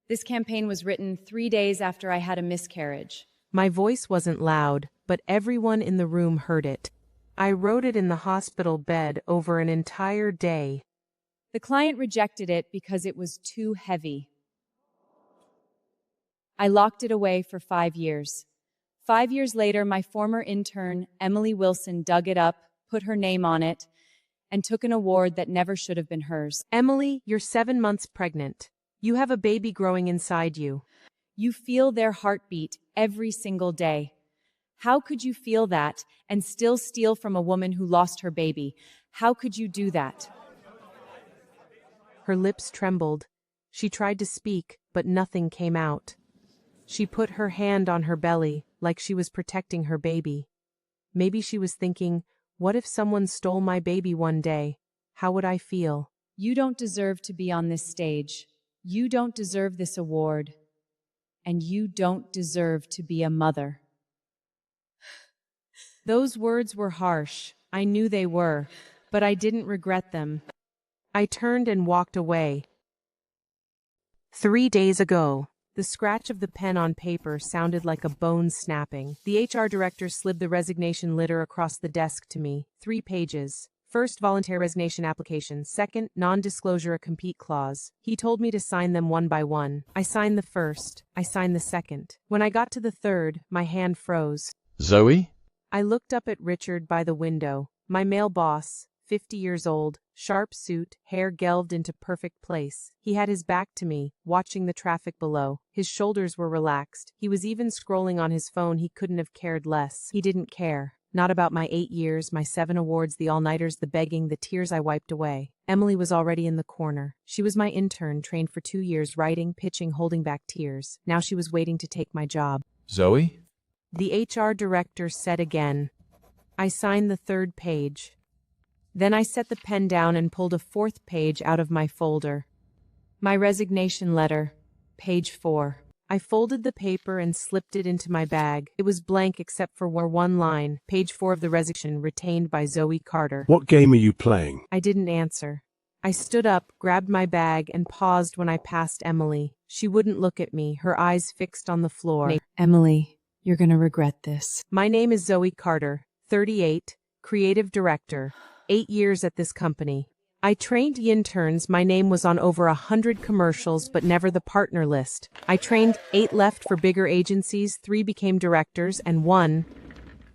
This campaign was written 3 days after I had a miscarriage. My voice wasn't loud, but everyone in the room heard it. I wrote it in the hospital bed over an entire day. The client rejected it because it was too heavy. I locked it away for 5 years. 5 years later, my former intern, Emily Wilson, dug it up, put her name on it, and took an award that never should have been hers. Emily, you're 7 months pregnant. You have a baby growing inside you. You feel their heartbeat every single day. How could you feel that and still steal from a woman who lost her baby? How could you do that? Her lips trembled. She tried to speak, but nothing came out. She put her hand on her belly, like she was protecting her baby. Maybe she was thinking, what if someone stole my baby one day? How would I feel? You don't deserve to be on this stage. You don't deserve this award. And you don't deserve to be a mother. Those words were harsh. I knew they were, but I didn't regret them. I turned and walked away. 3 days ago. The scratch of the pen on paper sounded like a bone snapping. The HR director slid the resignation litter across the desk to me. 3 pages. First, voluntary resignation application. Second, non-disclosure a compete clause. He told me to sign them one by one. I signed the first. I signed the second. When I got to the third, my hand froze. Zoe? I looked up at Richard by the window. My male boss, 50 years old, sharp suit, hair gelved into perfect place. He had his back to me, watching the traffic below. His shoulders were relaxed. He was even scrolling on his phone. He couldn't have cared less. He didn't care. Not about my 8 years, my 7 awards, the all-nighters, the begging, the tears I wiped away. Emily was already in the corner. She was my intern, trained for 2 years, writing, pitching, holding back tears. Now she was waiting to take my job. Zoe? The HR director said again. I signed the 3rd page. Then I set the pen down and pulled a 4th page out of my folder. My resignation letter, page 4. I folded the paper and slipped it into my bag. It was blank except for one line, page 4 of the resignation, retained by Zoe Carter. What game are you playing? I didn't answer. I stood up, grabbed my bag, and paused when I passed Emily. She wouldn't look at me, her eyes fixed on the floor. Emily, you're gonna regret this. My name is Zoe Carter, 38, creative director. 8 years at this company. I trained interns. My name was on over 100 commercials, but never the partner list. I trained 8 left for bigger agencies, 3 became directors, and 1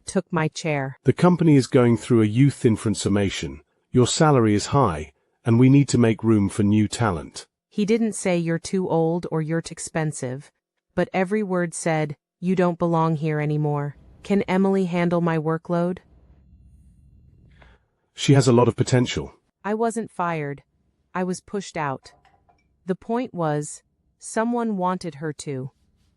took my chair. The company is going through a youth transformation. Your salary is high, and we need to make room for new talent. He didn't say you're too old or you're too expensive, but every word said, you don't belong here anymore. Can Emily handle my workload? She has a lot of potential. I wasn't fired. I was pushed out. The point was, someone wanted her to.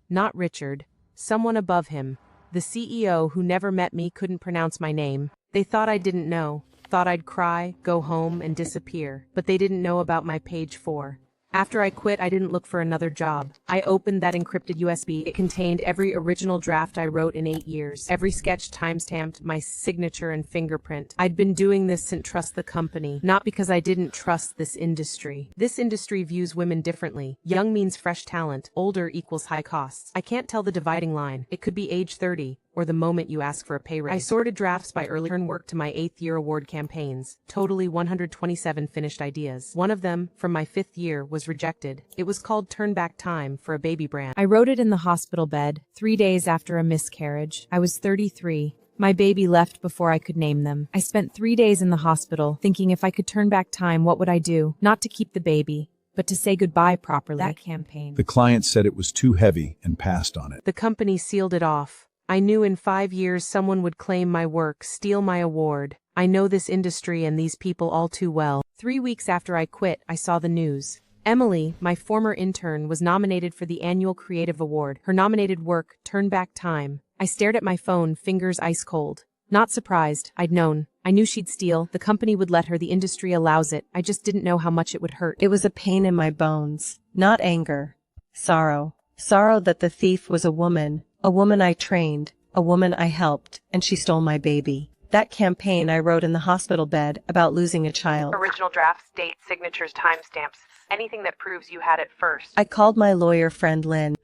Not Richard. Someone above him. The CEO who never met me couldn't pronounce my name. They thought I didn't know. Thought I'd cry, go home, and disappear. But they didn't know about my page 4. After I quit, I didn't look for another job. I opened that encrypted USB. It contained every original draft I wrote in 8 years. Every sketch timestamped, my signature and fingerprint. I'd been doing this since trust the company, not because I didn't trust this industry. This industry views women differently. Young means fresh talent. Older equals high costs. I can't tell the dividing line. It could be age 30. Or the moment you ask for a pay raise. I sorted drafts by earlier and worked to my 8th year award campaigns. Totally 127 finished ideas. One of them, from my 5th year, was rejected. It was called Turn Back Time for a baby brand. I wrote it in the hospital bed, 3 days after a miscarriage. I was 33. My baby left before I could name them. I spent 3 days in the hospital, thinking if I could turn back time, what would I do? Not to keep the baby, but to say goodbye properly. That campaign. The client said it was too heavy and passed on it. The company sealed it off. I knew in 5 years someone would claim my work, steal my award. I know this industry and these people all too well. 3 weeks after I quit, I saw the news. Emily, my former intern, was nominated for the annual Creative Award. Her nominated work, Turn Back Time. I stared at my phone, fingers ice cold. Not surprised. I'd known. I knew she'd steal. The company would let her. The industry allows it. I just didn't know how much it would hurt. It was a pain in my bones. Not anger. Sorrow. Sorrow that the thief was a woman I trained, a woman I helped, and she stole my baby. That campaign I wrote in the hospital bed about losing a child. Original drafts, dates, signatures, timestamps. Anything that proves you had it first. I called my lawyer friend Lynn.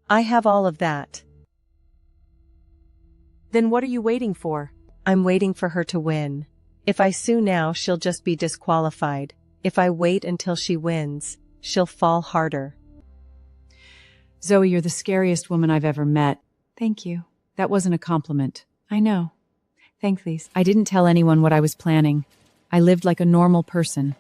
I have all of that. Then what are you waiting for? I'm waiting for her to win. If I sue now, she'll just be disqualified. If I wait until she wins, she'll fall harder. Zoe, you're the scariest woman I've ever met. Thank you. That wasn't a compliment. I know. Thank these. I didn't tell anyone what I was planning. I lived like a normal person.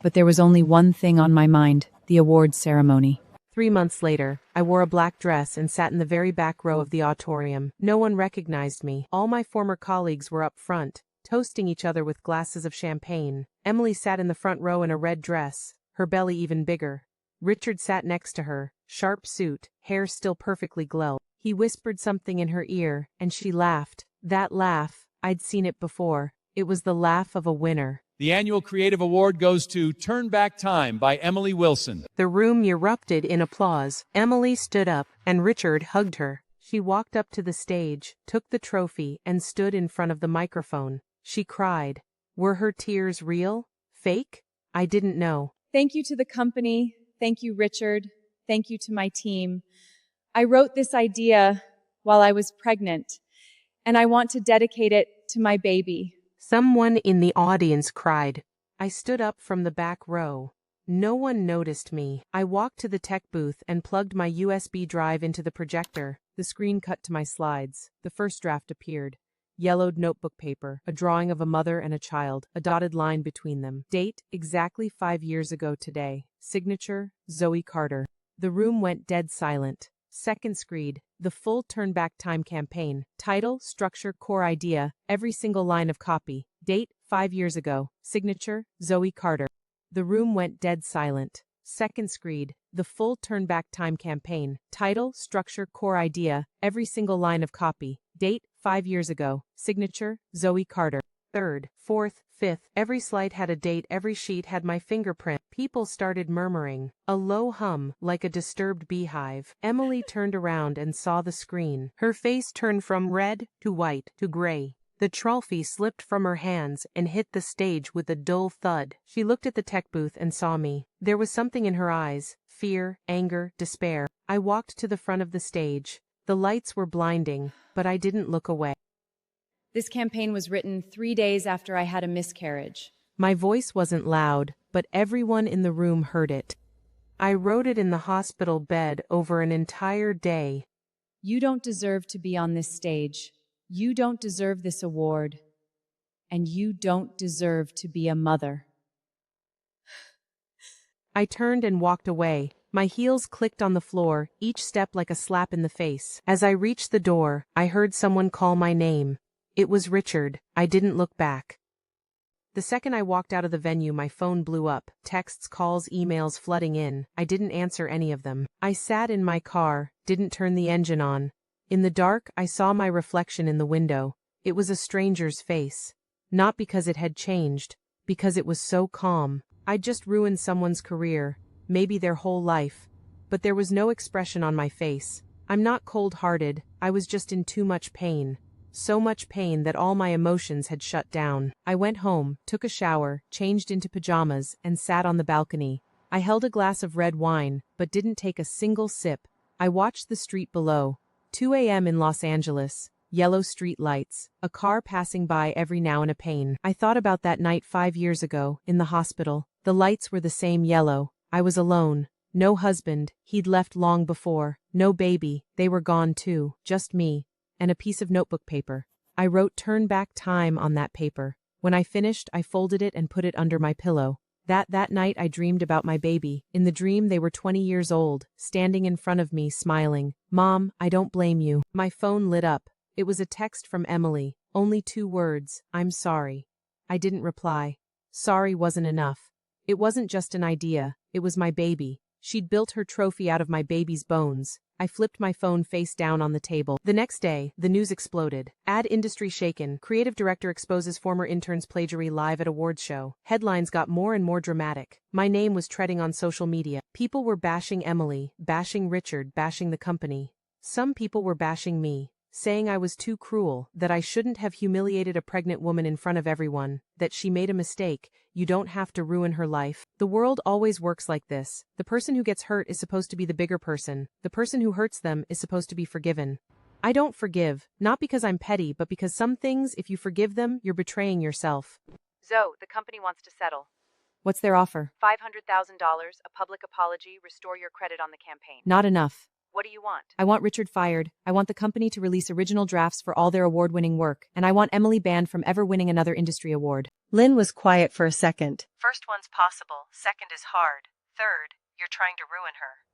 But there was only one thing on my mind, the awards ceremony. 3 months later, I wore a black dress and sat in the very back row of the auditorium. No one recognized me. All my former colleagues were up front, toasting each other with glasses of champagne. Emily sat in the front row in a red dress, her belly even bigger. Richard sat next to her, sharp suit, hair still perfectly glow. He whispered something in her ear, and she laughed. That laugh, I'd seen it before. It was the laugh of a winner. The annual Creative Award goes to Turn Back Time by Emily Wilson. The room erupted in applause. Emily stood up, and Richard hugged her. She walked up to the stage, took the trophy, and stood in front of the microphone. She cried. Were her tears real? Fake? I didn't know. Thank you to the company. Thank you, Richard. Thank you to my team. I wrote this idea while I was pregnant, and I want to dedicate it to my baby. Someone in the audience cried. I stood up from the back row. No one noticed me. I walked to the tech booth and plugged my USB drive into the projector. The screen cut to my slides. The first draft appeared. Yellowed notebook paper, a drawing of a mother and a child, a dotted line between them. Date, exactly 5 years ago today. Signature, Zoe Carter. The room went dead silent. Second screed, the full Turn Back Time campaign. Title, structure, core idea, every single line of copy. Date, 5 years ago. Signature, Zoe Carter. The room went dead silent. Second screed, the full Turn Back Time campaign. Title, structure, core idea, every single line of copy. Date, 5 years ago. Signature, Zoe Carter. Third, fourth, fifth, every slide had a date, every sheet had my fingerprint. People started murmuring. A low hum, like a disturbed beehive. Emily turned around and saw the screen. Her face turned from red to white to gray. The trophy slipped from her hands and hit the stage with a dull thud. She looked at the tech booth and saw me. There was something in her eyes, fear, anger, despair. I walked to the front of the stage. The lights were blinding, but I didn't look away. This campaign was written 3 days after I had a miscarriage. My voice wasn't loud, but everyone in the room heard it. I wrote it in the hospital bed over an entire day. You don't deserve to be on this stage. You don't deserve this award. And you don't deserve to be a mother. I turned and walked away. My heels clicked on the floor, each step like a slap in the face. As I reached the door, I heard someone call my name. It was Richard. I didn't look back. The second I walked out of the venue, my phone blew up. Texts, calls, emails flooding in. I didn't answer any of them. I sat in my car, didn't turn the engine on. In the dark, I saw my reflection in the window. It was a stranger's face. Not because it had changed, because it was so calm. I'd just ruined someone's career, maybe their whole life. But there was no expression on my face. I'm not cold-hearted, I was just in too much pain. So much pain that all my emotions had shut down. I went home, took a shower, changed into pajamas, and sat on the balcony. I held a glass of red wine, but didn't take a single sip. I watched the street below. 2 a.m. in Los Angeles. Yellow street lights. A car passing by every now and a pane. I thought about that night 5 years ago, in the hospital. The lights were the same yellow. I was alone. No husband, he'd left long before. No baby, they were gone too. Just me. And a piece of notebook paper. I wrote Turn Back Time on that paper. When I finished, I folded it and put it under my pillow. That night I dreamed about my baby. In the dream they were 20 years old, standing in front of me, smiling. Mom, I don't blame you. My phone lit up. It was a text from Emily. Only 2 words. I'm sorry. I didn't reply. Sorry wasn't enough. It wasn't just an idea. It was my baby. She'd built her trophy out of my baby's bones. I flipped my phone face down on the table. The next day, the news exploded. Ad industry shaken. Creative director exposes former intern's plagiary live at awards show. Headlines got more and more dramatic. My name was treading on social media. People were bashing Emily, bashing Richard, bashing the company. Some people were bashing me. saying I was too cruel, that I shouldn't have humiliated a pregnant woman in front of everyone, that she made a mistake. You don't have to ruin her life. The world always works like this. The person who gets hurt is supposed to be the bigger person. The person who hurts them is supposed to be forgiven. I don't forgive, not because I'm petty, but because some things, if you forgive them, you're betraying yourself. Zoe, the company wants to settle. What's their offer? $500,000, a public apology, restore your credit on the campaign. Not enough. What do you want? I want Richard fired. I want the company to release original drafts for all their award-winning work, and I want Emily banned from ever winning another industry award. Lynn was quiet for a second. First one's possible, second is hard. Third, you're trying to ruin her.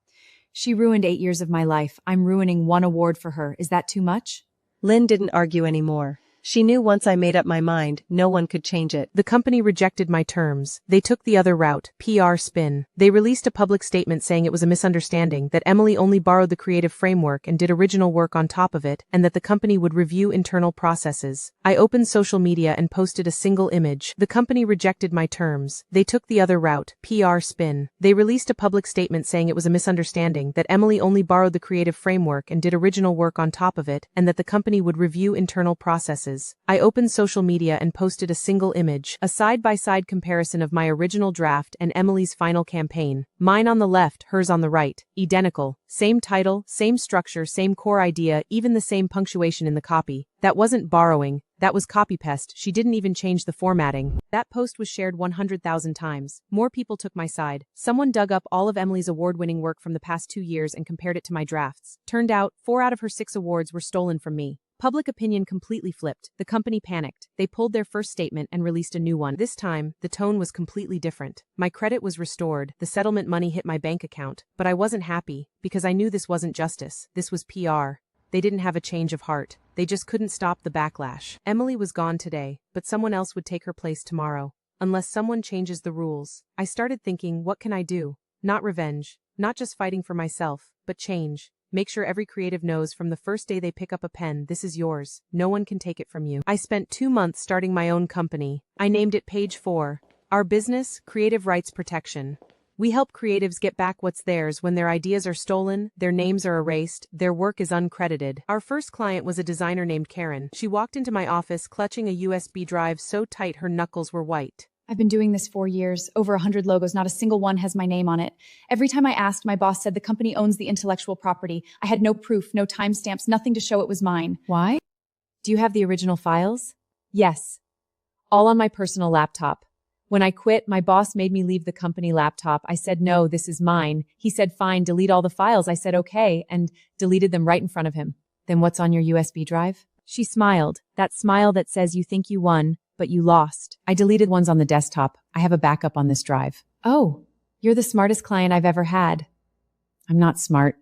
She ruined 8 years of my life. I'm ruining one award for her. Is that too much? Lynn didn't argue anymore. She knew once I made up my mind, no one could change it. The company rejected my terms. They took the other route, PR spin. They released a public statement saying it was a misunderstanding, that Emily only borrowed the creative framework and did original work on top of it, and that the company would review internal processes. I opened social media and posted a single image. The company rejected my terms. They took the other route, PR spin. They released a public statement saying it was a misunderstanding, that Emily only borrowed the creative framework and did original work on top of it, and that the company would review internal processes. I opened social media and posted a single image, a side-by-side comparison of my original draft and Emily's final campaign. Mine on the left, hers on the right. Identical. Same title, same structure, same core idea, even the same punctuation in the copy. That wasn't borrowing. That was copy-paste. She didn't even change the formatting. That post was shared 100,000 times. More people took my side. Someone dug up all of Emily's award-winning work from the past 2 years and compared it to my drafts. Turned out, 4 out of her 6 awards were stolen from me. Public opinion completely flipped. The company panicked. They pulled their first statement and released a new one. This time, the tone was completely different. My credit was restored. The settlement money hit my bank account. But I wasn't happy, because I knew this wasn't justice. This was PR. They didn't have a change of heart. They just couldn't stop the backlash. Emily was gone today, but someone else would take her place tomorrow. Unless someone changes the rules. I started thinking, what can I do? Not revenge. Not just fighting for myself, but change. Make sure every creative knows from the first day they pick up a pen, this is yours. No one can take it from you. I spent 2 months starting my own company. I named it Page 4. Our business, Creative Rights Protection. We help creatives get back what's theirs when their ideas are stolen, their names are erased, their work is uncredited. Our first client was a designer named Karen. She walked into my office clutching a USB drive so tight her knuckles were white. I've been doing this 4 years, over 100 logos, not a single one has my name on it. Every time I asked, my boss said the company owns the intellectual property. I had no proof, no timestamps, nothing to show it was mine. Why? Do you have the original files? Yes. All on my personal laptop. When I quit, my boss made me leave the company laptop. I said, no, this is mine. He said, fine, delete all the files. I said, okay, and deleted them right in front of him. Then what's on your USB drive? She smiled, that smile that says you think you won, but you lost. I deleted ones on the desktop. I have a backup on this drive. Oh, you're the smartest client I've ever had. I'm not smart.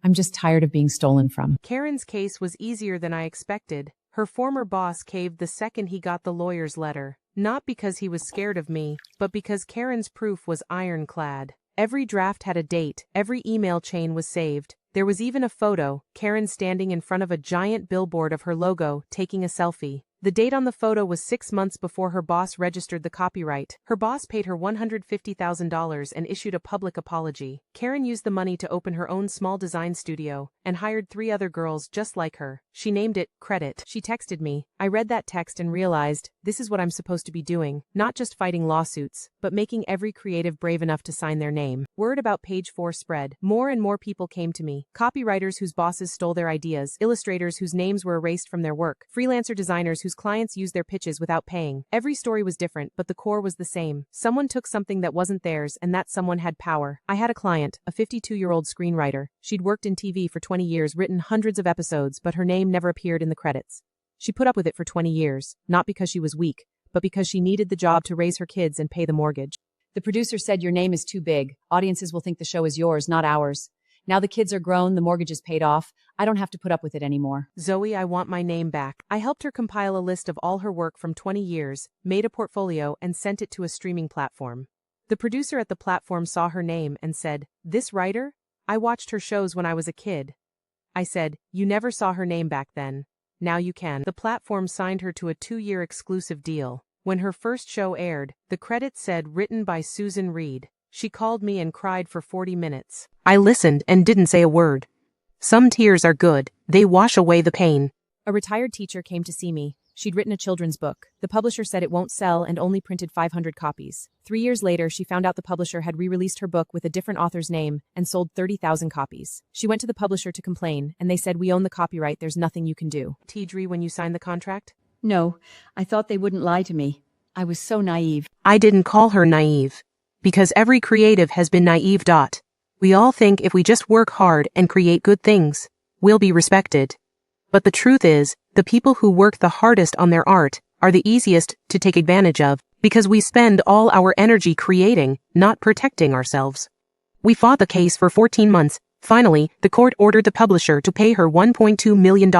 I'm just tired of being stolen from. Karen's case was easier than I expected. Her former boss caved the second he got the lawyer's letter. Not because he was scared of me, but because Karen's proof was ironclad. Every draft had a date, every email chain was saved. There was even a photo, Karen standing in front of a giant billboard of her logo, taking a selfie. The date on the photo was 6 months before her boss registered the copyright. Her boss paid her $150,000 and issued a public apology. Karen used the money to open her own small design studio and hired 3 other girls just like her. She named it Credit. She texted me. I read that text and realized, this is what I'm supposed to be doing, not just fighting lawsuits, but making every creative brave enough to sign their name. Word about Page 4 spread. More and more people came to me. Copywriters whose bosses stole their ideas, illustrators whose names were erased from their work, freelancer designers whose clients used their pitches without paying. Every story was different, but the core was the same. Someone took something that wasn't theirs, and that someone had power. I had a client, a 52-year-old screenwriter. She'd worked in TV for 20 years, written hundreds of episodes, but her name never appeared in the credits. She put up with it for 20 years, not because she was weak, but because she needed the job to raise her kids and pay the mortgage. The producer said your name is too big. Audiences will think the show is yours, not ours. Now the kids are grown, the mortgage is paid off. I don't have to put up with it anymore. Zoe, I want my name back. I helped her compile a list of all her work from 20 years, made a portfolio, and sent it to a streaming platform. The producer at the platform saw her name and said, "This writer? I watched her shows when I was a kid." I said, "You never saw her name back then. Now you can." The platform signed her to a 2-year exclusive deal. When her first show aired, the credits said written by Susan Reed. She called me and cried for 40 minutes. I listened and didn't say a word. Some tears are good, they wash away the pain. A retired teacher came to see me. She'd written a children's book. The publisher said it won't sell and only printed 500 copies. 3 years later, she found out the publisher had re-released her book with a different author's name and sold 30,000 copies. She went to the publisher to complain, and they said, "We own the copyright, there's nothing you can do." Tidri, when you signed the contract? No, I thought they wouldn't lie to me. I was so naive. I didn't call her naive. Because every creative has been naive. We all think if we just work hard and create good things, we'll be respected. But the truth is, the people who work the hardest on their art are the easiest to take advantage of, because we spend all our energy creating, not protecting ourselves. We fought the case for 14 months. Finally, the court ordered the publisher to pay her $1.2 million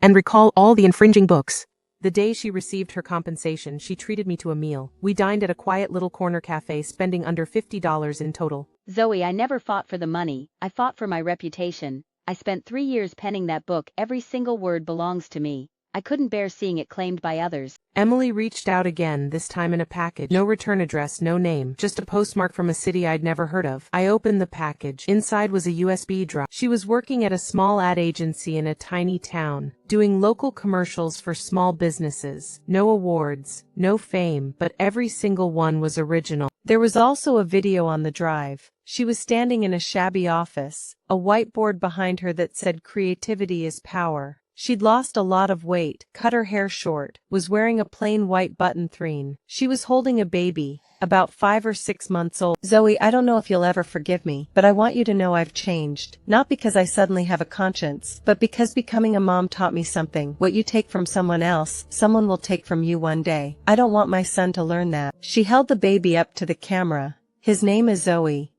and recall all the infringing books. The day she received her compensation, she treated me to a meal. We dined at a quiet little corner cafe, spending under $50 in total. Zoe, I never fought for the money. I fought for my reputation. I spent 3 years penning that book. Every single word belongs to me. I couldn't bear seeing it claimed by others. Emily reached out again, this time in a package. No return address, no name, just a postmark from a city I'd never heard of. I opened the package. Inside was a USB drive. She was working at a small ad agency in a tiny town, doing local commercials for small businesses. No awards, no fame, but every single one was original. There was also a video on the drive. She was standing in a shabby office, a whiteboard behind her that said "Creativity is power." She'd lost a lot of weight, cut her hair short, was wearing a plain white button threen. She was holding a baby, about 5 or 6 months old. Zoe, I don't know if you'll ever forgive me, but I want you to know I've changed. Not because I suddenly have a conscience, but because becoming a mom taught me something. What you take from someone else, someone will take from you one day. I don't want my son to learn that. She held the baby up to the camera. His name is Zoe.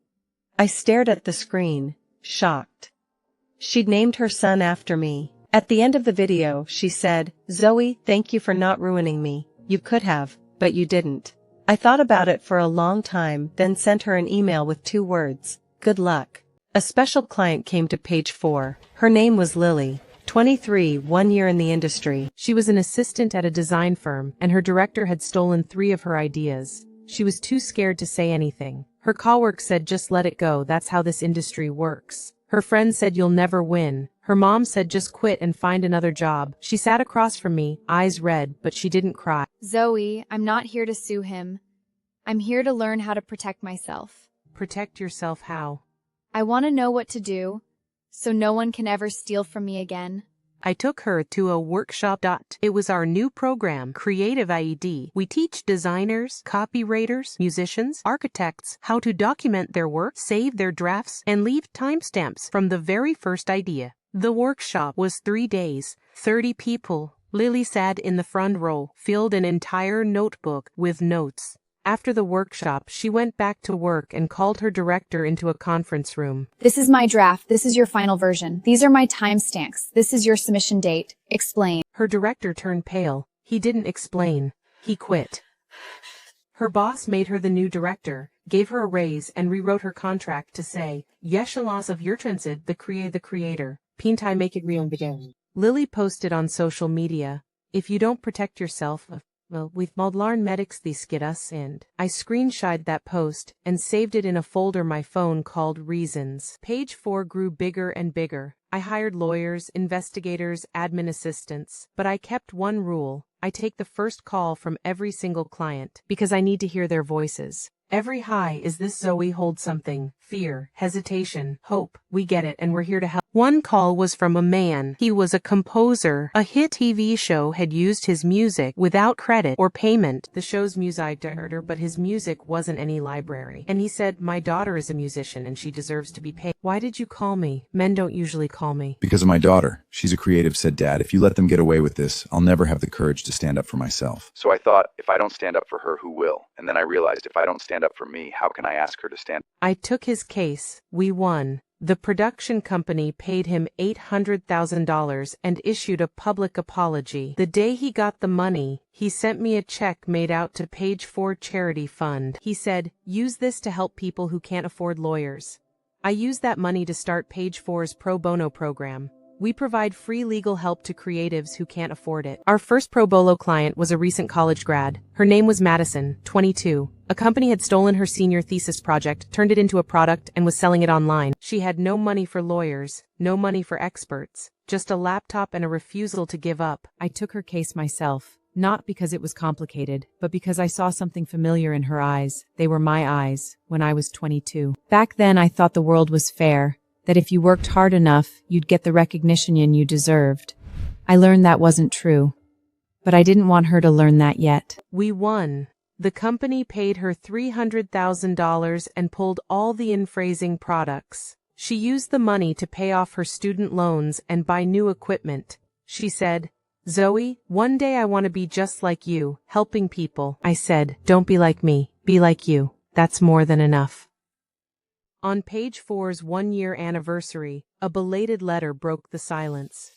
I stared at the screen, shocked. She'd named her son after me. At the end of the video, she said, "Zoe, thank you for not ruining me. You could have, but you didn't." I thought about it for a long time, then sent her an email with 2 words, "Good luck." A special client came to page 4. Her name was Lily, 23, 1 year in the industry. She was an assistant at a design firm, and her director had stolen 3 of her ideas. She was too scared to say anything. Her coworker said, "Just let it go, that's how this industry works." Her friend said, "You'll never win." Her mom said, "Just quit and find another job." She sat across from me, eyes red, but she didn't cry. Zoe, I'm not here to sue him. I'm here to learn how to protect myself. Protect yourself how? I want to know what to do, so no one can ever steal from me again. I took her to a workshop. It was our new program, Creative IED. We teach designers, copywriters, musicians, architects how to document their work, save their drafts, and leave timestamps from the very first idea. The workshop was 3 days, 30 people. Lily sat in the front row, filled an entire notebook with notes. After the workshop, she went back to work and called her director into a conference room. This is my draft. This is your final version. These are my timestamps. This is your submission date. Explain. Her director turned pale. He didn't explain. He quit. Her boss made her the new director, gave her a raise, and rewrote her contract to say, "Yeshalas of Yurtransid, the creator. Pintai make it real again." Lily posted on social media, "If you don't protect yourself, well, we've Moldlarn medics these skid us," and I screenshotted that post and saved it in a folder my phone called Reasons. Page 4 grew bigger and bigger. I hired lawyers, investigators, admin assistants, but I kept one rule. I take the first call from every single client because I need to hear their voices. Every hi, is this Zoe? Hold something. Fear, hesitation, hope. We get it and we're here to help. One call was from a man. He was a composer. A hit TV show had used his music without credit or payment. The show's music director, but his music wasn't any library. And he said, "My daughter is a musician and she deserves to be paid." Why did you call me? Men don't usually call me. Because of my daughter. She's a creative, said Dad. If you let them get away with this, I'll never have the courage to stand up for myself. So I thought, if I don't stand up for her, who will? And then I realized, if I don't stand up for me, how can I ask her to stand? I took his case. We won. The production company paid him $800,000 and issued a public apology. The day he got the money, he sent me a check made out to Page 4 Charity Fund. He said, "Use this to help people who can't afford lawyers." I used that money to start Page 4's pro bono program. We provide free legal help to creatives who can't afford it. Our first pro bono client was a recent college grad. Her name was Madison, 22. A company had stolen her senior thesis project, turned it into a product, and was selling it online. She had no money for lawyers, no money for experts, just a laptop and a refusal to give up. I took her case myself, not because it was complicated, but because I saw something familiar in her eyes. They were my eyes, when I was 22. Back then I thought the world was fair, that if you worked hard enough, you'd get the recognition you deserved. I learned that wasn't true. But I didn't want her to learn that yet. We won. The company paid her $300,000 and pulled all the in-phrasing products. She used the money to pay off her student loans and buy new equipment. She said, "Zoe, one day I want to be just like you, helping people." I said, "Don't be like me, be like you. That's more than enough." On page 4's one-year anniversary, a belated letter broke the silence.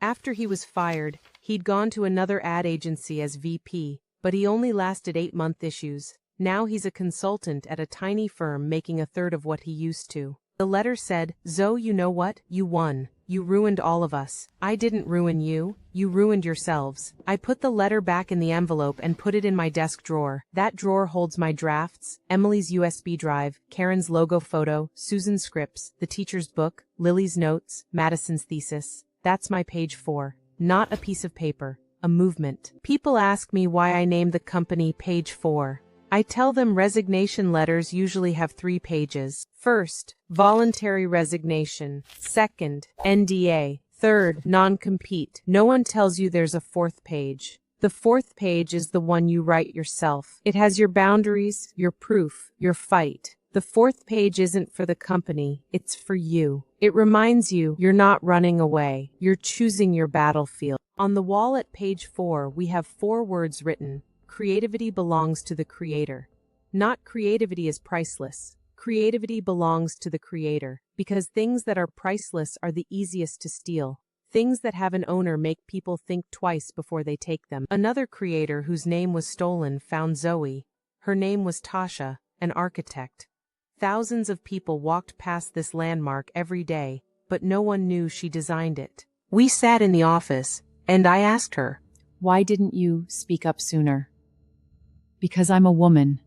After he was fired, he'd gone to another ad agency as VP, but he only lasted 8-month issues. Now he's a consultant at a tiny firm making a third of what he used to. The letter said, "Zoe, you know what? You won. You ruined all of us. I didn't ruin you. You ruined yourselves." I put the letter back in the envelope and put it in my desk drawer. That drawer holds my drafts, Emily's USB drive, Karen's logo photo, Susan's scripts, the teacher's book, Lily's notes, Madison's thesis. That's my page 4. Not a piece of paper, a movement. People ask me why I named the company Page 4. I tell them resignation letters usually have 3 pages. First, voluntary resignation. Second, NDA. Third, non-compete. No one tells you there's a 4th page. The 4th page is the one you write yourself. It has your boundaries, your proof, your fight. The 4th page isn't for the company, it's for you. It reminds you you're not running away, you're choosing your battlefield. On the wall at page 4 we have 4 words written. Creativity belongs to the creator. Not creativity is priceless. Creativity belongs to the creator, because things that are priceless are the easiest to steal. Things that have an owner make people think twice before they take them. Another creator whose name was stolen found Zoe. Her name was Tasha, an architect. Thousands of people walked past this landmark every day, but no one knew she designed it. We sat in the office, and I asked her, "Why didn't you speak up sooner?" Because I'm a woman.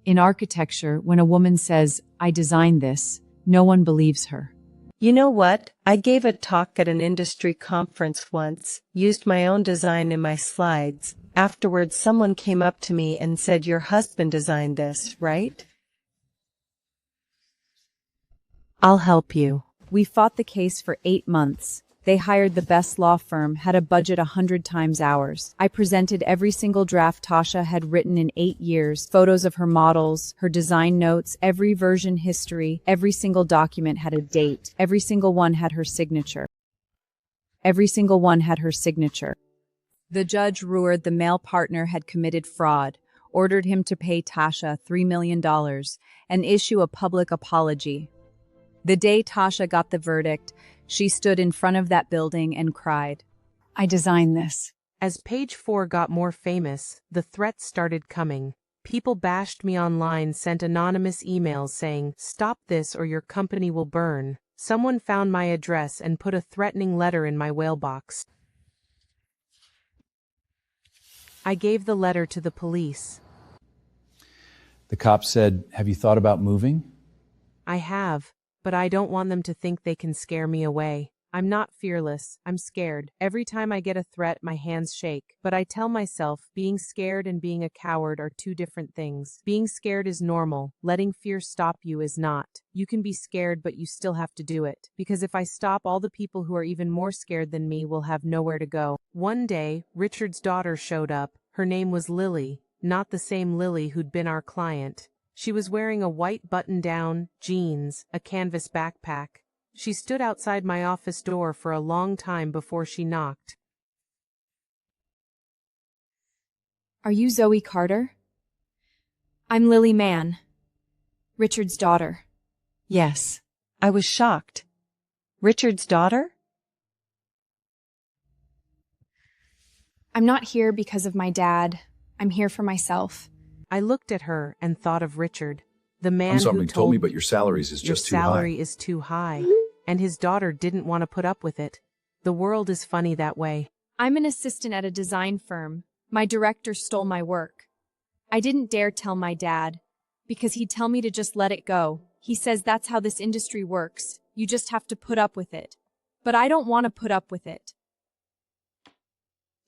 In architecture, when a woman says, "I designed this," no one believes her. You know what? I gave a talk at an industry conference once, used my own design in my slides. Afterwards, someone came up to me and said, "Your husband designed this, right?" I'll help you. We fought the case for 8 months. They hired the best law firm, had a budget 100 times ours. I presented every single draft Tasha had written in 8 years, photos of her models, her design notes, every version history, every single document had a date, every single one had her signature. Every single one had her signature. The judge ruled the male partner had committed fraud, ordered him to pay Tasha $3 million, and issue a public apology. The day Tasha got the verdict, she stood in front of that building and cried, "I designed this." As page 4 got more famous, the threats started coming. People bashed me online, sent anonymous emails saying, "Stop this or your company will burn." Someone found my address and put a threatening letter in my mailbox. I gave the letter to the police. The cop said, "Have you thought about moving?" I have. But I don't want them to think they can scare me away. I'm not fearless, I'm scared. Every time I get a threat, my hands shake. But I tell myself, being scared and being a coward are 2 different things. Being scared is normal, letting fear stop you is not. You can be scared, but you still have to do it. Because if I stop, all the people who are even more scared than me will have nowhere to go. One day, Richard's daughter showed up. Her name was Lily, not the same Lily who'd been our client. She was wearing a white button-down, jeans, a canvas backpack. She stood outside my office door for a long time before she knocked. Are you Zoe Carter? I'm Lily Mann, Richard's daughter. Yes. I was shocked. Richard's daughter? I'm not here because of my dad. I'm here for myself. I looked at her and thought of Richard, the man I'm sorry, who told me, but your salaries is your just too high. salary is too high. and his daughter didn't want to put up with it. The world is funny that way. I'm an assistant at a design firm. My director stole my work. I didn't dare tell my dad, because he'd tell me to just let it go. He says that's how this industry works. You just have to put up with it. But I don't want to put up with it.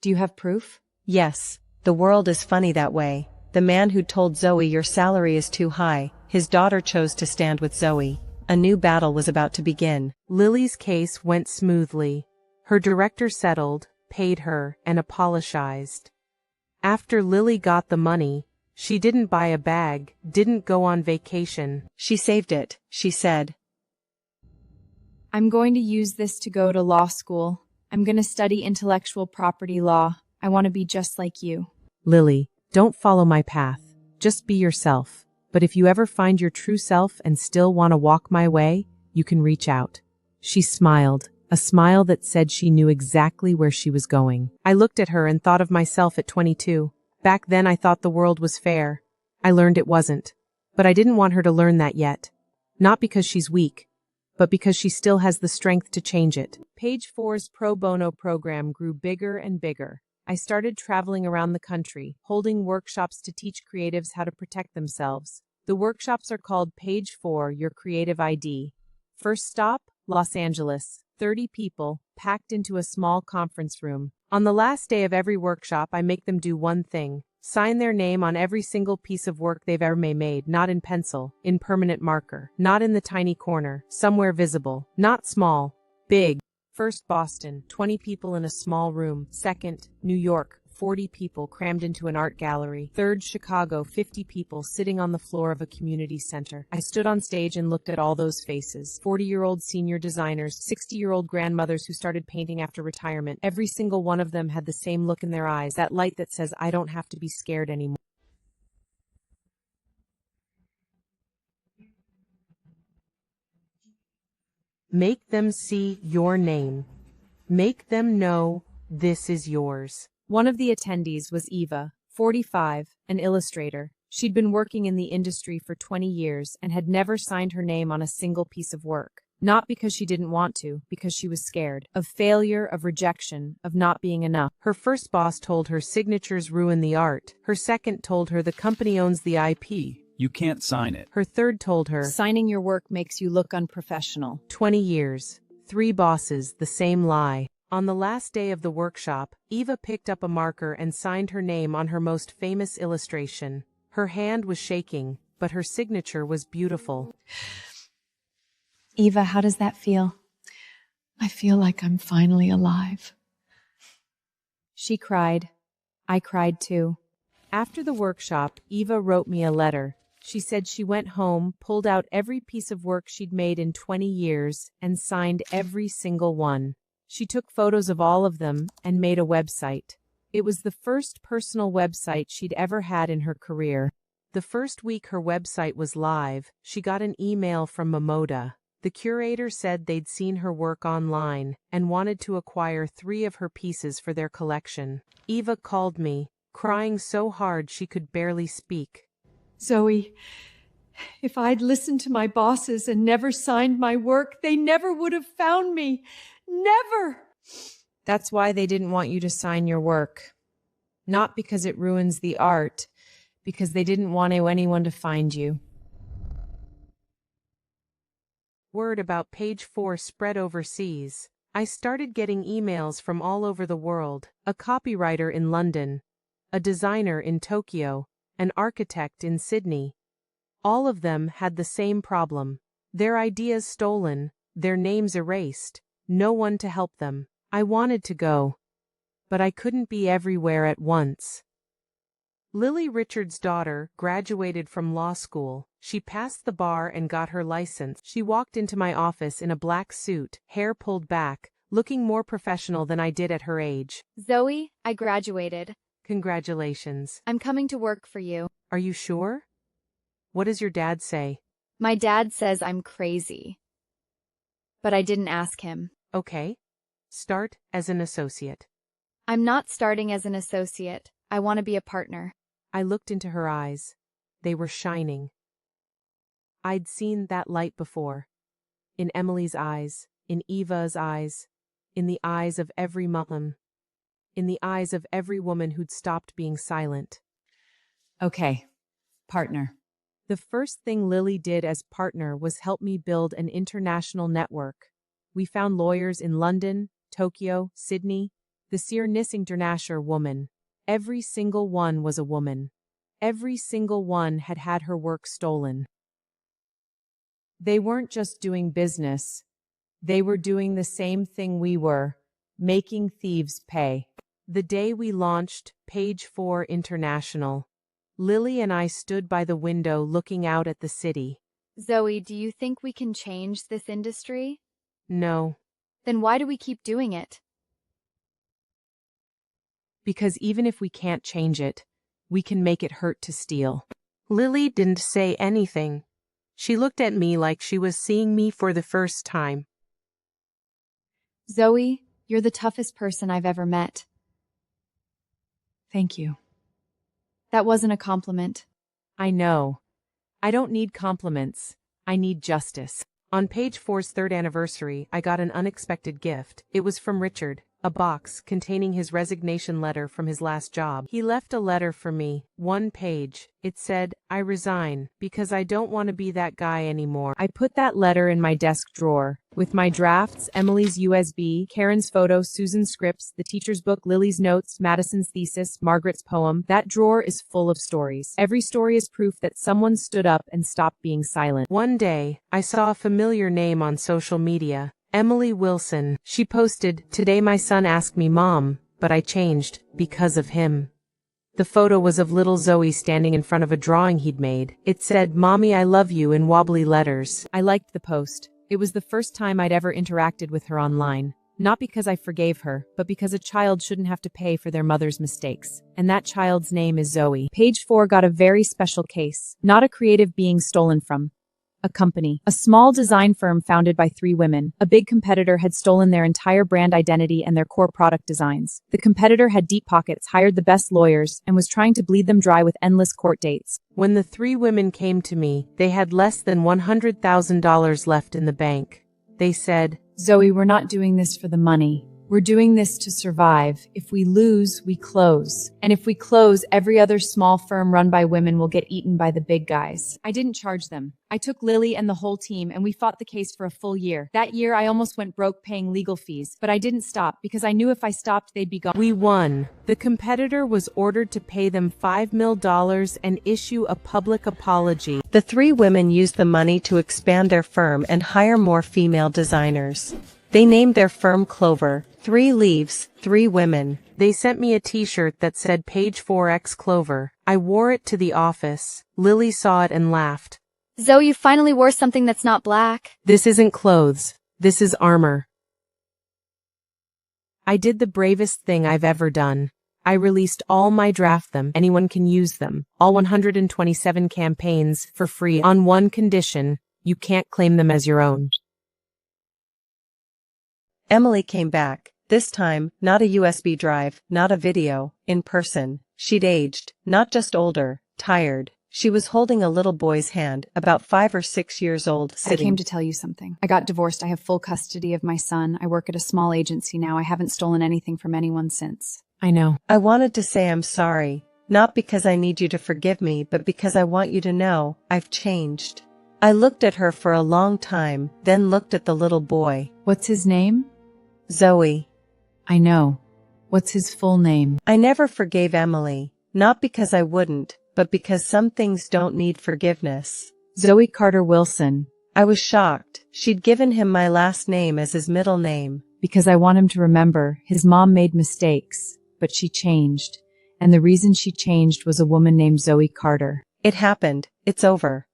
Do you have proof? Yes, the world is funny that way. The man who told Zoe your salary is too high, his daughter chose to stand with Zoe. A new battle was about to begin. Lily's case went smoothly. Her director settled, paid her, and apologized. After Lily got the money, she didn't buy a bag, didn't go on vacation. She saved it, she said. I'm going to use this to go to law school. I'm going to study intellectual property law. I want to be just like you. Lily, don't follow my path. Just be yourself. But if you ever find your true self and still want to walk my way, you can reach out. She smiled, a smile that said she knew exactly where she was going. I looked at her and thought of myself at 22. Back then I thought the world was fair. I learned it wasn't. But I didn't want her to learn that yet. Not because she's weak, but because she still has the strength to change it. Page 4's pro bono program grew bigger and bigger. I started traveling around the country, holding workshops to teach creatives how to protect themselves. The workshops are called Page 4, Your Creative ID. First stop, Los Angeles. 30 people, packed into a small conference room. On the last day of every workshop, I make them do one thing. Sign their name on every single piece of work they've ever made, not in pencil, in permanent marker, not in the tiny corner, somewhere visible, not small, big. First, Boston, 20 people in a small room. Second, New York, 40 people crammed into an art gallery. Third, Chicago, 50 people sitting on the floor of a community center. I stood on stage and looked at all those faces. 40-year-old senior designers, 60-year-old grandmothers who started painting after retirement. Every single one of them had the same look in their eyes, that light that says, I don't have to be scared anymore. Make them see your name. Make them know this is yours. One of the attendees was Eva, 45, an illustrator. She'd been working in the industry for 20 years and had never signed her name on a single piece of work. Not because she didn't want to, because she was scared. Of failure, of rejection, of not being enough. Her first boss told her signatures ruin the art. Her second told her the company owns the IP. You can't sign it. Her third told her, signing your work makes you look unprofessional. 20 years, 3 bosses, the same lie. On the last day of the workshop, Eva picked up a marker and signed her name on her most famous illustration. Her hand was shaking, but her signature was beautiful. Eva, how does that feel? I feel like I'm finally alive. She cried. I cried too. After the workshop, Eva wrote me a letter. She said she went home, pulled out every piece of work she'd made in 20 years, and signed every single one. She took photos of all of them and made a website. It was the first personal website she'd ever had in her career. The first week her website was live, she got an email from Momoda. The curator said they'd seen her work online and wanted to acquire 3 of her pieces for their collection. Eva called me, crying so hard she could barely speak. Zoe, if I'd listened to my bosses and never signed my work, they never would have found me. Never! That's why they didn't want you to sign your work. Not because it ruins the art, because they didn't want anyone to find you. Word about Page 4 spread overseas. I started getting emails from all over the world, a copywriter in London, a designer in Tokyo, an architect in Sydney. All of them had the same problem. Their ideas stolen, their names erased, no one to help them. I wanted to go, but I couldn't be everywhere at once. Lily Richards' daughter graduated from law school. She passed the bar and got her license. She walked into my office in a black suit, hair pulled back, looking more professional than I did at her age. Zoe, I graduated. Congratulations. I'm coming to work for you. Are you sure? What does your dad say? My dad says I'm crazy. But I didn't ask him. Okay. Start as an associate. I'm not starting as an associate. I want to be a partner. I looked into her eyes. They were shining. I'd seen that light before. In Emily's eyes, in Eva's eyes, in the eyes of every mom, in the eyes of every woman who'd stopped being silent. Okay, partner. The first thing Lily did as partner was help me build an international network. We found lawyers in London, Tokyo, Sydney, the Seer International woman. Every single one was a woman. Every single one had had her work stolen. They weren't just doing business. They were doing the same thing we were, making thieves pay. The day we launched Page 4 International, Lily and I stood by the window looking out at the city. Zoe, do you think we can change this industry? No. Then why do we keep doing it? Because even if we can't change it, we can make it hurt to steal. Lily didn't say anything. She looked at me like she was seeing me for the first time. Zoe, you're the toughest person I've ever met. Thank you. That wasn't a compliment. I know. I don't need compliments. I need justice. On Page 4's 3rd anniversary, I got an unexpected gift. It was from Richard, a box containing his resignation letter from his last job. He left a letter for me, 1 page. It said, "I resign, because I don't want to be that guy anymore." I put that letter in my desk drawer, with my drafts, Emily's USB, Karen's photo, Susan's scripts, the teacher's book, Lily's notes, Madison's thesis, Margaret's poem. That drawer is full of stories. Every story is proof that someone stood up and stopped being silent. One day, I saw a familiar name on social media. Emily Wilson. She posted, "Today my son asked me, Mom, but I changed, because of him." The photo was of little Zoe standing in front of a drawing he'd made. It said, "Mommy, I love you," in wobbly letters. I liked the post. It was the first time I'd ever interacted with her online. Not because I forgave her, but because a child shouldn't have to pay for their mother's mistakes. And that child's name is Zoe. Page 4 got a very special case. Not a creative being stolen from. A company. A small design firm founded by 3 women. A big competitor had stolen their entire brand identity and their core product designs. The competitor had deep pockets, hired the best lawyers, and was trying to bleed them dry with endless court dates. When the 3 women came to me, they had less than $100,000 left in the bank. They said, "Zoe, we're not doing this for the money. We're doing this to survive. If we lose, we close. And if we close, every other small firm run by women will get eaten by the big guys." I didn't charge them. I took Lily and the whole team and we fought the case for a full year. That year, I almost went broke paying legal fees, but I didn't stop because I knew if I stopped, they'd be gone. We won. The competitor was ordered to pay them $5 million and issue a public apology. The 3 women used the money to expand their firm and hire more female designers. They named their firm Clover, 3 leaves, 3 women. They sent me a t-shirt that said Page 4X Clover. I wore it to the office. Lily saw it and laughed. Zoe, you finally wore something that's not black. This isn't clothes. This is armor. I did the bravest thing I've ever done. I released all my draft them. Anyone can use them. All 127 campaigns for free on one condition. You can't claim them as your own. Emily came back. This time, not a USB drive, not a video, in person. She'd aged, not just older, tired. She was holding a little boy's hand, about 5 or 6 years old, sitting. I came to tell you something. I got divorced. I have full custody of my son. I work at a small agency now. I haven't stolen anything from anyone since. I know. I wanted to say I'm sorry, not because I need you to forgive me, but because I want you to know I've changed. I looked at her for a long time, then looked at the little boy. What's his name? Zoe. I know. What's his full name? I never forgave Emily, not because I wouldn't, but because some things don't need forgiveness. Zoe Carter Wilson. I was shocked. She'd given him my last name as his middle name. Because I want him to remember, his mom made mistakes, but she changed. And the reason she changed was a woman named Zoe Carter. It happened. It's over.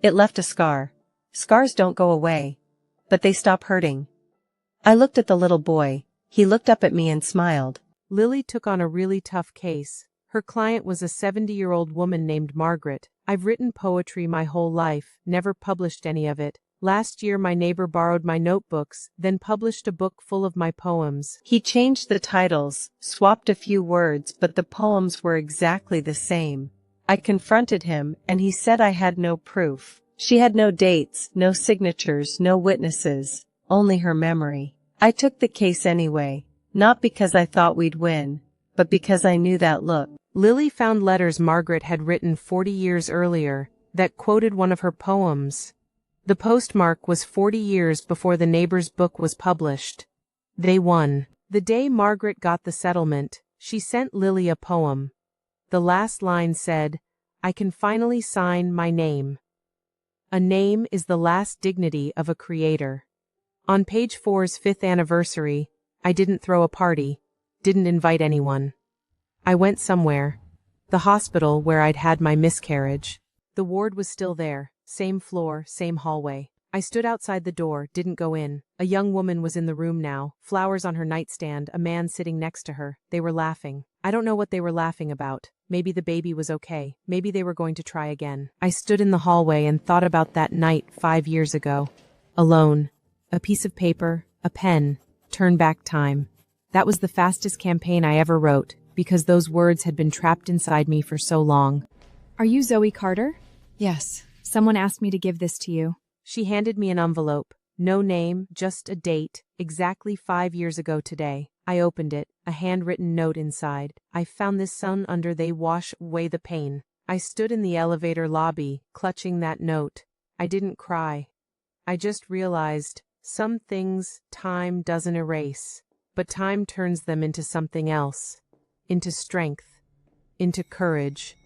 It left a scar. Scars don't go away, but they stop hurting. I looked at the little boy. He looked up at me and smiled. Lily took on a really tough case. Her client was a 70-year-old woman named Margaret. I've written poetry my whole life, never published any of it. Last year my neighbor borrowed my notebooks, then published a book full of my poems. He changed the titles, swapped a few words, but the poems were exactly the same. I confronted him, and he said I had no proof. She had no dates, no signatures, no witnesses, only her memory. I took the case anyway, not because I thought we'd win, but because I knew that look. Lily found letters Margaret had written 40 years earlier that quoted one of her poems. The postmark was 40 years before the neighbor's book was published. They won. The day Margaret got the settlement, she sent Lily a poem. The last line said, "I can finally sign my name." A name is the last dignity of a creator. On page 4's 5th anniversary, I didn't throw a party, didn't invite anyone. I went somewhere. The hospital where I'd had my miscarriage. The ward was still there, same floor, same hallway. I stood outside the door, didn't go in. A young woman was in the room now, flowers on her nightstand, a man sitting next to her. They were laughing. I don't know what they were laughing about. Maybe the baby was okay. Maybe they were going to try again. I stood in the hallway and thought about that night 5 years ago. Alone. A piece of paper, a pen, turn back time. That was the fastest campaign I ever wrote, because those words had been trapped inside me for so long. Are you Zoe Carter? Yes. Someone asked me to give this to you. She handed me an envelope. No name, just a date, exactly 5 years ago today. I opened it, a handwritten note inside. I found this sun under they wash away the pain. I stood in the elevator lobby, clutching that note. I didn't cry. I just realized, some things time doesn't erase, but time turns them into something else. Into strength. Into courage.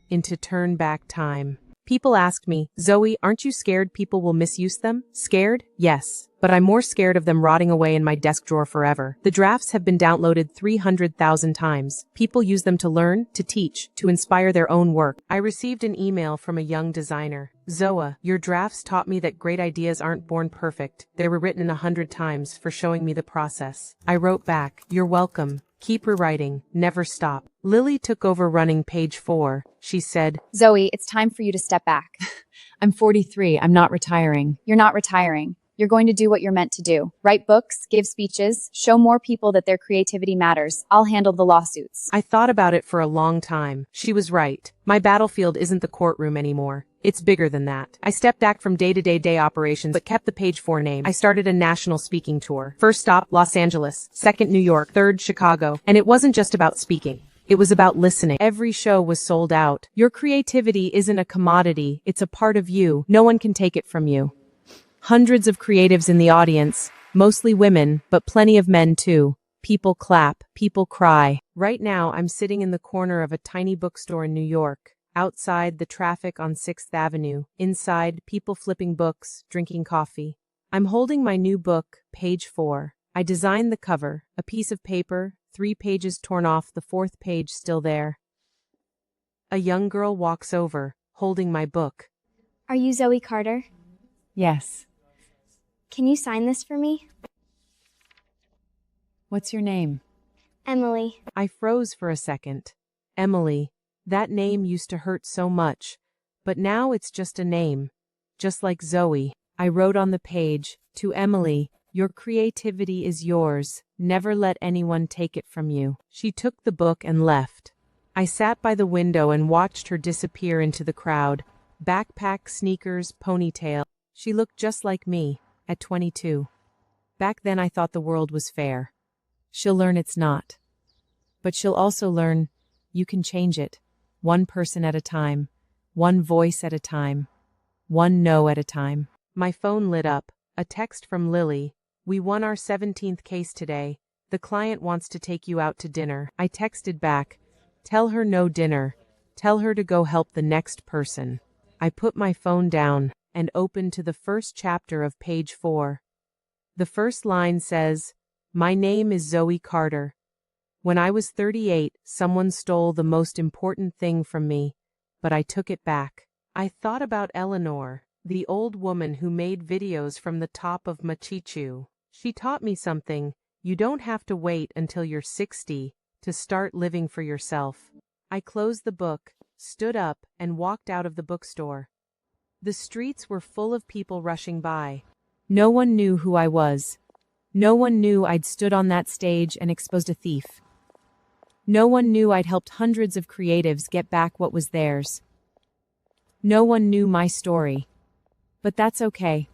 Into turn back time. People ask me, "Zoe, aren't you scared people will misuse them?" Scared? Yes. But I'm more scared of them rotting away in my desk drawer forever. The drafts have been downloaded 300,000 times. People use them to learn, to teach, to inspire their own work. I received an email from a young designer. "Zoa, your drafts taught me that great ideas aren't born perfect. They were written 100 times for showing me the process." I wrote back, "You're welcome. Keep rewriting. Never stop." Lily took over running page 4. She said, Zoe, it's time for you to step back. I'm 43. I'm not retiring. You're not retiring. You're going to do what you're meant to do. Write books, give speeches, show more people that their creativity matters. I'll handle the lawsuits. I thought about it for a long time. She was right. My battlefield isn't the courtroom anymore. It's bigger than that. I stepped back from day-to-day operations but kept the page 4 name. I started a national speaking tour. First stop, Los Angeles. Second, New York. Third, Chicago. And it wasn't just about speaking. It was about listening. Every show was sold out. Your creativity isn't a commodity. It's a part of you. No one can take it from you. Hundreds of creatives in the audience, mostly women, but plenty of men too. People clap, people cry. Right now, I'm sitting in the corner of a tiny bookstore in New York. Outside, the traffic on 6th Avenue. Inside, people flipping books, drinking coffee. I'm holding my new book, page 4. I designed the cover, a piece of paper, 3 pages torn off, the 4th page still there. A young girl walks over, holding my book. Are you Zoe Carter? Yes. Can you sign this for me? What's your name? Emily. I froze for a second. Emily. That name used to hurt so much, but now it's just a name. Just like Zoe. I wrote on the page, "To Emily, your creativity is yours. Never let anyone take it from you." She took the book and left. I sat by the window and watched her disappear into the crowd. Backpack, sneakers, ponytail. She looked just like me, at 22. Back then I thought the world was fair. She'll learn it's not. But she'll also learn you can change it. One person at a time. One voice at a time. One no at a time. My phone lit up. A text from Lily. "We won our 17th case today. The client wants to take you out to dinner." I texted back. "Tell her no dinner. Tell her to go help the next person." I put my phone down and opened to the first chapter of page 4. The first line says, "My name is Zoe Carter. When I was 38, someone stole the most important thing from me, but I took it back." I thought about Eleanor, the old woman who made videos from the top of Machu Picchu. She taught me something. You don't have to wait until you're 60 to start living for yourself. I closed the book, stood up, and walked out of the bookstore. The streets were full of people rushing by. No one knew who I was. No one knew I'd stood on that stage and exposed a thief. No one knew I'd helped hundreds of creatives get back what was theirs. No one knew my story. But that's okay.